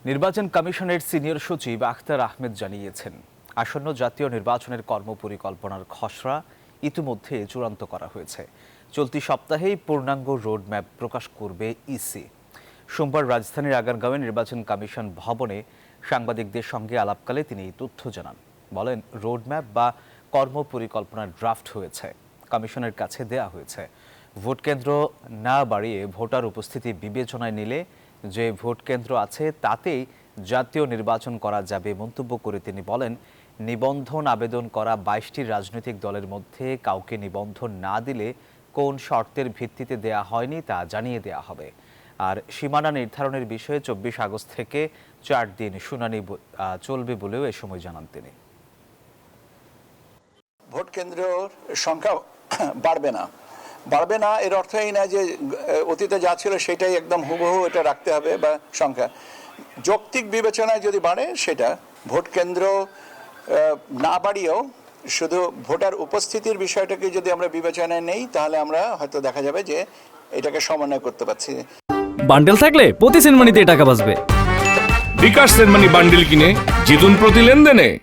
নির্বাচন কমিশনের সিনিয়র সচিব আখতার আহমেদ জানিয়েছেন, আসন্ন জাতীয় নির্বাচনের কর্মপরিকল্পনার খসড়া ইতিমধ্যে চূড়ান্ত করা হয়েছে। চলতি সপ্তাহেই পূর্ণাঙ্গ রোডম্যাপ প্রকাশ করবে ইসি। সোমবার রাজধানীর আগারগাঁওয়ে নির্বাচন কমিশন ভবনে সাংবাদিকদের সঙ্গে আলাপকালে তিনি এই তথ্য জানান। বলেন, রোডম্যাপ বা কর্মপরিকল্পনার ড্রাফট হয়েছে, কমিশনের কাছে দেয়া হয়েছে। ভোট কেন্দ্র না বাড়িয়ে ভোটার উপস্থিতি বিবেচনায় নিলে যে ভোট কেন্দ্র আছে তাতেই জাতীয় নির্বাচন করা যাবে মন্তব্য করে তিনি বলেন, নিবন্ধন আবেদন করা ২২টি রাজনৈতিক দলের মধ্যে কাউকে নিবন্ধন না দিলে কোন শর্তের ভিত্তিতে দেয়া হয়নি তা জানিয়ে দেয়া হবে। আর সীমানা নির্ধারণের বিষয়ে ২৪ আগস্ট থেকে ৪ দিন শুনানি চলবে বলেও এ সময় জানান তিনি। ভোট কেন্দ্রের সংখ্যা বাড়বে না এর অর্থ এই না যে অতীতে যা ছিল সেটাই একদম হুবহু এটা রাখতে হবে বা সংখ্যা যৌক্তিক বিবেচনায় যদি বাড়ে সেটা ভোট কেন্দ্র না বাড়িয়েও শুধু ভোটার উপস্থিতির বিষয়টাকে যদি আমরা বিবেচনায় নেই তাহলে আমরা হয়তো দেখা যাবে যে এটাকে সমন্বয় করতে পারছি। বান্ডেল থাকলে প্রতি সেনমানিতে টাকা বাঁচবে। বিকাশ সেনমানি বান্ডেল কিনে জিতুন প্রতি লেনদেনে।